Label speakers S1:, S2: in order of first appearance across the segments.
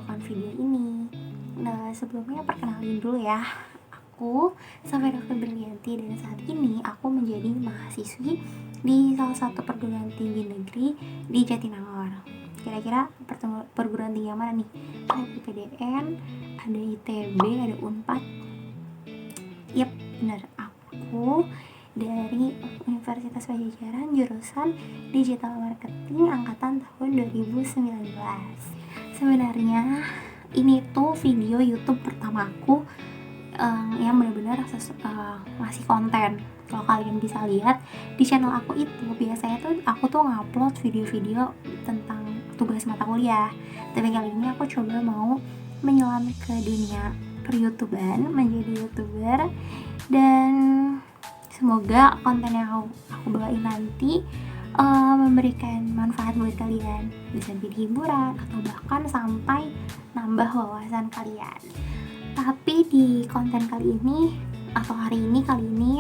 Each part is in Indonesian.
S1: membawakan video ini. Nah, sebelumnya perkenalin dulu ya. Aku Safira Febrianti dan saat ini aku menjadi mahasiswi di salah satu perguruan tinggi negeri di Jatinangor. Kira-kira perguruan tinggi yang mana nih? Ada IPDN, ada ITB, ada Unpad. Yap, benar, aku dari Universitas Pajajaran jurusan Digital Marketing angkatan tahun 2019. Sebenarnya ini tuh video YouTube pertamaku yang benar-benar ngasih konten. Kalau kalian bisa lihat di channel aku itu biasanya tuh aku tuh ngupload video-video tentang tugas mata kuliah. Tapi kali ini aku coba mau menyelam ke dunia per-YouTuber, menjadi YouTuber, dan semoga konten yang aku bawain nanti memberikan manfaat buat kalian, bisa jadi hiburan atau bahkan sampai nambah wawasan kalian. Tapi di konten kali ini atau kali ini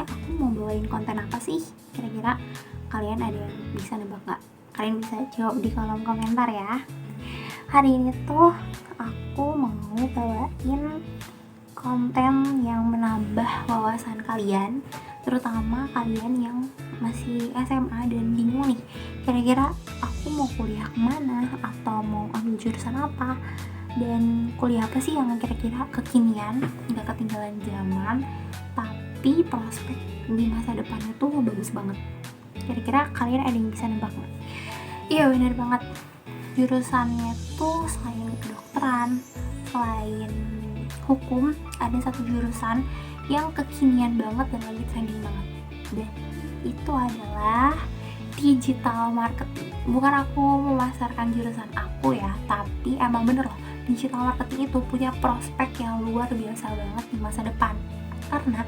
S1: aku mau bawain konten apa sih? Kira-kira kalian ada yang bisa nebak gak? Kalian bisa jawab di kolom komentar ya. Hari ini tuh aku mau bawain konten yang menambah wawasan kalian, terutama kalian yang masih SMA dan bingung nih, kira-kira aku mau kuliah kemana atau mau ambil jurusan apa, dan kuliah apa sih yang kira-kira kekinian, gak ketinggalan zaman, tapi prospek di masa depannya tuh bagus banget. Kira-kira kalian ada yang bisa nebak gak? Iya, bener banget, jurusannya tuh selain kedokteran, selain hukum, ada satu jurusan yang kekinian banget dan lagi trending banget, dan itu adalah digital marketing. Bukan aku memasarkan jurusan aku ya, tapi emang bener loh, digital marketing itu punya prospek yang luar biasa banget di masa depan. Karena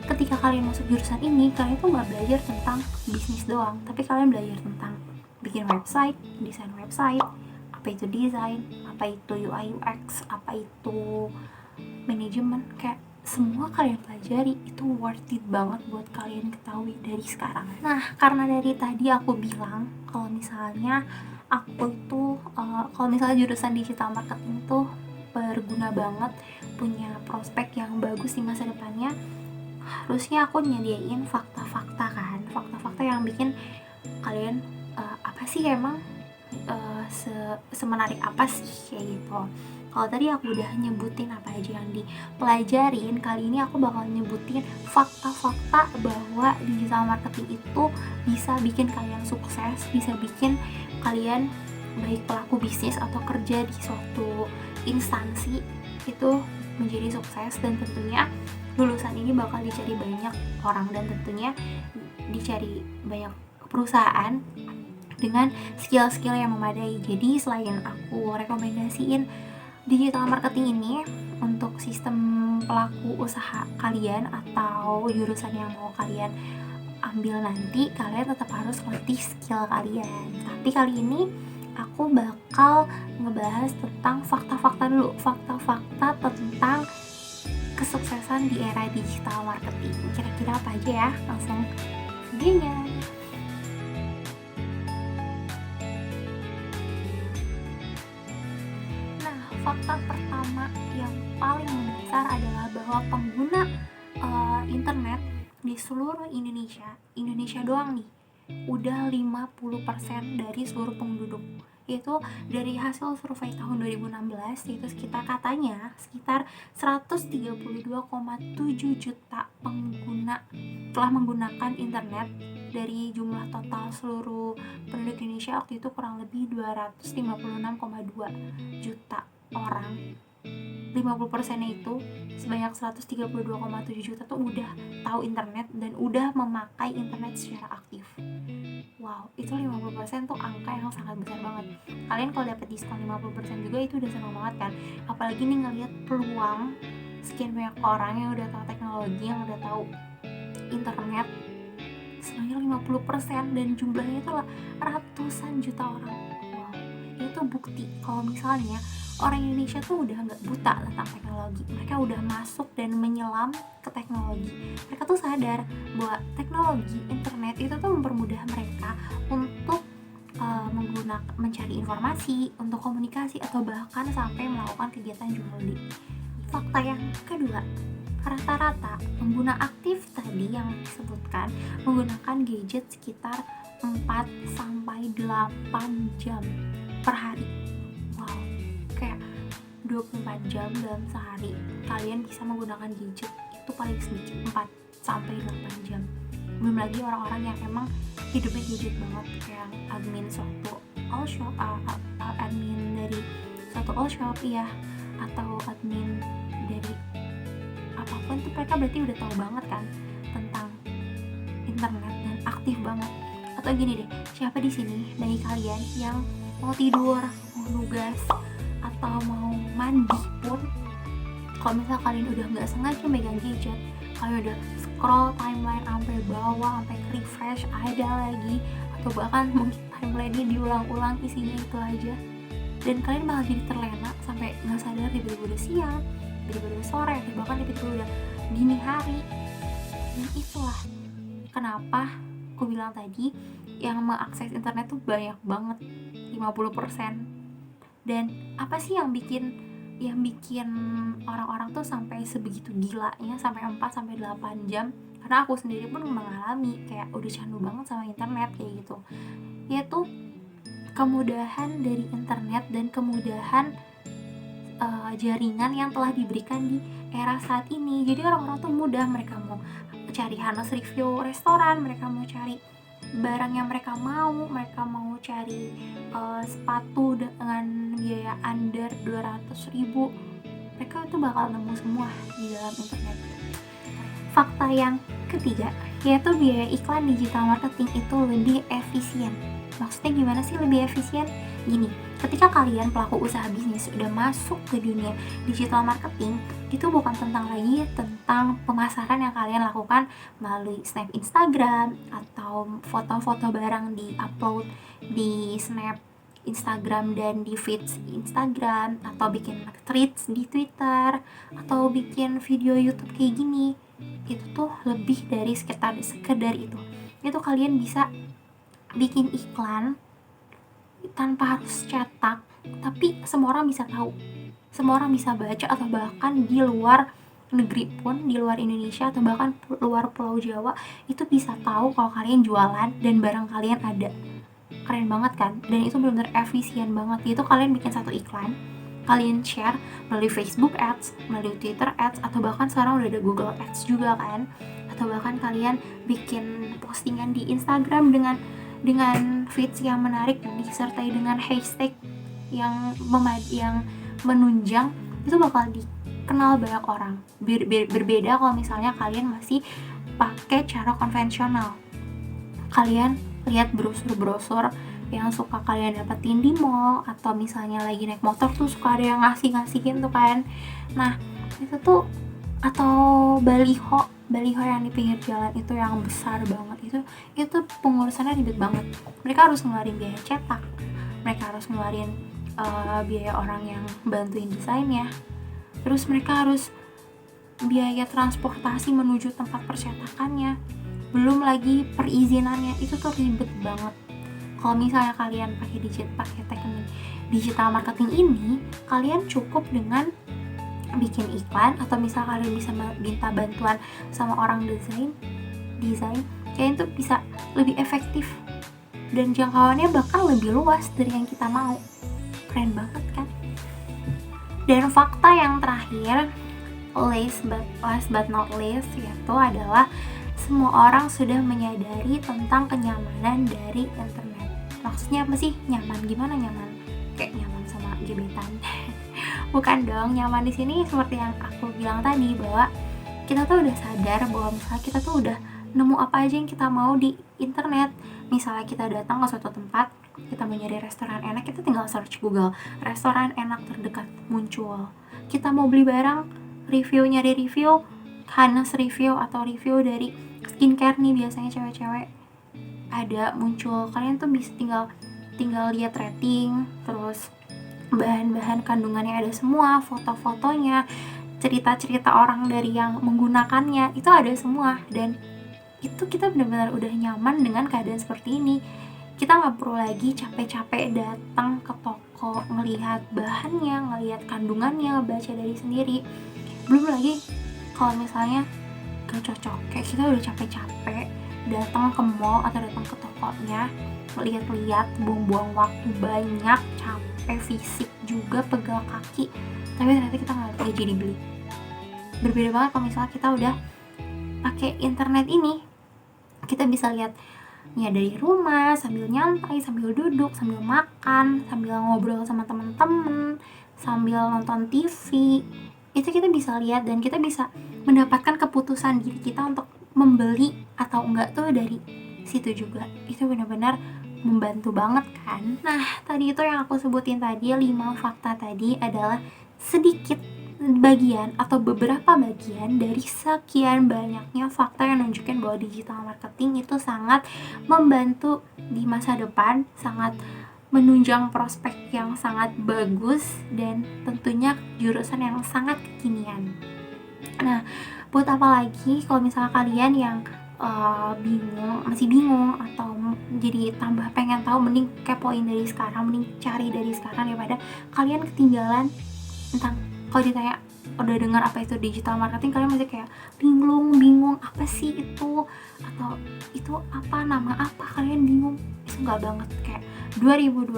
S1: ketika kalian masuk jurusan ini, kalian tuh gak belajar tentang bisnis doang, tapi kalian belajar tentang bikin website, desain website, apa itu desain, apa itu UI UX, apa itu manajemen, kayak semua kalian pelajari itu worth it banget buat kalian ketahui dari sekarang. Nah, karena dari tadi aku bilang kalau misalnya aku itu kalau misalnya jurusan digital marketing tuh berguna banget, punya prospek yang bagus di masa depannya, harusnya aku nyediain fakta-fakta kan, fakta-fakta yang bikin kalian apa sih emang semenarik apa sih kayak gitu. Kalau tadi aku udah nyebutin apa aja yang dipelajarin, kali ini aku bakal nyebutin fakta-fakta bahwa digital marketing itu bisa bikin kalian sukses, bisa bikin kalian baik pelaku bisnis atau kerja di suatu instansi itu menjadi sukses, dan tentunya lulusan ini bakal dicari banyak orang dan tentunya dicari banyak perusahaan dengan skill-skill yang memadai. Jadi selain aku rekomendasiin digital marketing ini untuk sistem pelaku usaha kalian atau jurusan yang mau kalian ambil nanti, kalian tetap harus latih skill kalian. Tapi kali ini aku bakal ngebahas tentang fakta-fakta dulu, fakta-fakta tentang kesuksesan di era digital marketing. Kira-kira apa aja ya? Langsung videonya. Fakta pertama yang paling mendasar adalah bahwa pengguna internet di seluruh Indonesia doang nih, udah 50% dari seluruh penduduk. Itu dari hasil survei tahun 2016, yaitu sekitar 132,7 juta pengguna telah menggunakan internet. Dari jumlah total seluruh penduduk Indonesia waktu itu kurang lebih 256,2 juta orang. 50%-nya itu sebanyak 132,7 juta tuh udah tahu internet dan udah memakai internet secara aktif. Wow, itu 50% tuh angka yang sangat besar banget. Kalian kalau dapat diskon 50% juga itu udah seneng banget kan. Apalagi nih ngelihat peluang sekian banyak orang yang udah tahu teknologi, yang udah tahu internet sebanyak 50%, dan jumlahnya itu ratusan juta orang. Wow, itu bukti kalau misalnya orang Indonesia tuh udah gak buta tentang teknologi. Mereka udah masuk dan menyelam ke teknologi. Mereka tuh sadar bahwa teknologi internet itu tuh mempermudah mereka untuk mencari informasi, untuk komunikasi, atau bahkan sampai melakukan kegiatan jual beli. Fakta yang kedua, rata-rata pengguna aktif tadi yang disebutkan menggunakan gadget sekitar 4-8 jam per hari. Wow, kayak 24 jam dalam sehari kalian bisa menggunakan gadget, itu paling sedikit 4-8 jam. Belum lagi orang-orang yang emang hidupnya gadget banget, kayak admin suatu all shop, admin dari suatu all shop ya, atau admin dari apapun tuh, mereka berarti udah tahu banget kan tentang internet dan aktif banget. Atau gini deh, siapa di sini dari kalian yang mau tidur, mau nugas, atau mau mandi pun, kalau misal kalian udah nggak sengaja megang gadget, kalian udah scroll timeline sampai bawah, sampai refresh ada lagi, atau bahkan mungkin timeline-nya diulang-ulang isinya itu aja, dan kalian malah jadi terlena sampai nggak sadar tiba-tiba udah siang, tiba-tiba udah sore, atau bahkan tiba-tiba udah dini hari. Dan itulah kenapa aku bilang tadi yang mengakses internet tuh banyak banget, 50%. Dan apa sih yang bikin orang-orang tuh sampai sebegitu gilanya, sampai 4-8 jam? Karena aku sendiri pun mengalami kayak udah candu banget sama internet kayak gitu, yaitu kemudahan dari internet dan kemudahan jaringan yang telah diberikan di era saat ini. Jadi orang-orang tuh mudah, mereka mau cari Hanes review restoran, mereka mau cari barang yang mereka mau cari sepatu dengan biaya under 200.000, mereka tuh bakal nemu semua di dalam internet. Fakta yang ketiga, yaitu biaya iklan digital marketing itu lebih efisien. Maksudnya gimana sih lebih efisien? Gini, ketika kalian pelaku usaha bisnis udah masuk ke dunia digital marketing, itu bukan tentang pemasaran yang kalian lakukan melalui snap Instagram, atau foto-foto barang di-upload di snap Instagram dan di feeds Instagram, atau bikin threads di Twitter, atau bikin video YouTube kayak gini. Itu tuh lebih dari sekedar itu. Itu kalian bisa bikin iklan tanpa harus cetak, tapi semua orang bisa tahu, semua orang bisa baca, atau bahkan di luar negeri pun, di luar Indonesia atau bahkan luar Pulau Jawa itu bisa tahu kalau kalian jualan dan barang kalian ada. Keren banget kan? Dan itu benar-benar efisien banget. Itu kalian bikin satu iklan, kalian share melalui Facebook Ads, melalui Twitter Ads, atau bahkan sekarang udah ada Google Ads juga kan, atau bahkan kalian bikin postingan di Instagram dengan feeds yang menarik disertai dengan hashtag yang menunjang, itu bakal dikenal banyak orang. Berbeda kalau misalnya kalian masih pakai cara konvensional. Kalian lihat brosur-brosur yang suka kalian dapetin di mall, atau misalnya lagi naik motor tuh suka ada yang ngasih-ngasihin tuh kan. Nah, itu tuh, atau baliho yang di pinggir jalan itu yang besar banget, itu pengurusannya ribet banget. Mereka harus ngeluarin biaya cetak, mereka harus ngeluarin biaya orang yang bantuin desainnya, terus mereka harus biaya transportasi menuju tempat percetakannya, belum lagi perizinannya. Itu tuh ribet banget. Kalau misalnya kalian pakai teknik digital marketing ini, kalian cukup dengan bikin iklan, atau misal kalian bisa minta bantuan sama orang desain, kalian tuh bisa lebih efektif dan jangkauannya bahkan lebih luas dari yang kita mau. Keren banget kan? Dan fakta yang terakhir, last but not least, yaitu adalah semua orang sudah menyadari tentang kenyamanan dari internet. Maksudnya apa sih nyaman? Gimana nyaman? Kayak nyaman sama gebetan? Bukan dong. Nyaman di sini seperti yang aku bilang tadi, bahwa kita tuh udah sadar bahwa misalnya kita tuh udah nemu apa aja yang kita mau di internet. Misalnya kita datang ke suatu tempat, kita mau nyari restoran enak, kita tinggal search Google restoran enak terdekat, muncul. Kita mau beli barang, nyari review Hanes review atau review dari skincare nih, biasanya cewek-cewek, ada muncul. Kalian tuh bisa tinggal lihat rating, terus bahan-bahan kandungannya ada semua, foto-fotonya, cerita-cerita orang dari yang menggunakannya, itu ada semua. Dan itu kita benar-benar udah nyaman dengan keadaan seperti ini. kita nggak perlu lagi capek-capek datang ke toko, ngelihat bahannya, ngelihat kandungannya, baca dari sendiri. Belum lagi kalau misalnya gak cocok, kayak kita udah capek-capek datang ke mall atau datang ke tokonya, lihat-lihat, buang-buang waktu banyak, capek fisik juga, pegal kaki, tapi ternyata kita nggak jadi beli. Berbeda banget kalau misalnya kita udah pakai internet ini, kita bisa lihat ya dari rumah, sambil nyantai, sambil duduk, sambil makan, sambil ngobrol sama teman-teman, sambil nonton TV. Itu kita bisa lihat dan kita bisa mendapatkan keputusan diri kita untuk membeli atau enggak tuh dari situ juga. Itu benar-benar membantu banget kan. Nah, tadi itu yang aku sebutin tadi, 5 fakta tadi adalah sedikit bagian atau beberapa bagian dari sekian banyaknya fakta yang nunjukin bahwa digital marketing itu sangat membantu di masa depan, sangat menunjang prospek yang sangat bagus, dan tentunya jurusan yang sangat kekinian. Nah, buat apa lagi kalau misalnya kalian yang masih bingung atau jadi tambah pengen tahu, mending kepoin dari sekarang, mending cari dari sekarang daripada kalian ketinggalan tentang, kalau ditanya udah dengar apa itu digital marketing, kalian masih kayak bingung apa sih itu, atau itu apa, nama apa, kalian bingung. Itu enggak banget, kayak 2020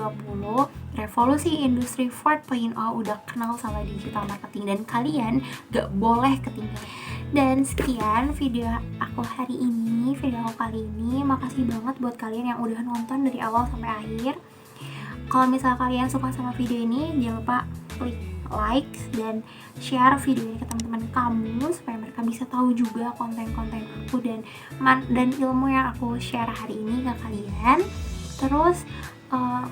S1: revolusi industri 4.0 udah kenal sama digital marketing dan kalian gak boleh ketinggalan. Dan sekian video aku hari ini, video aku kali ini. Makasih banget buat kalian yang udah nonton dari awal sampai akhir. Kalau misalnya kalian suka sama video ini, jangan lupa klik like dan share video ini ke teman-teman kamu supaya mereka bisa tahu juga konten-konten aku dan ilmu yang aku share hari ini ke kalian. Terus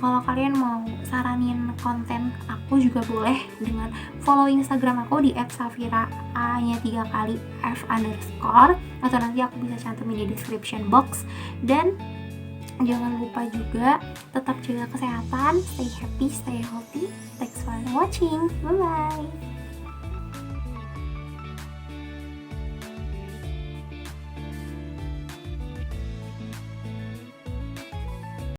S1: kalau kalian mau saranin konten aku juga boleh dengan follow Instagram aku di @safira_a-nya 3 kali f__, atau nanti aku bisa cantumin di description box. Dan jangan lupa juga tetap jaga kesehatan, stay happy, stay healthy. Thanks for watching, bye bye.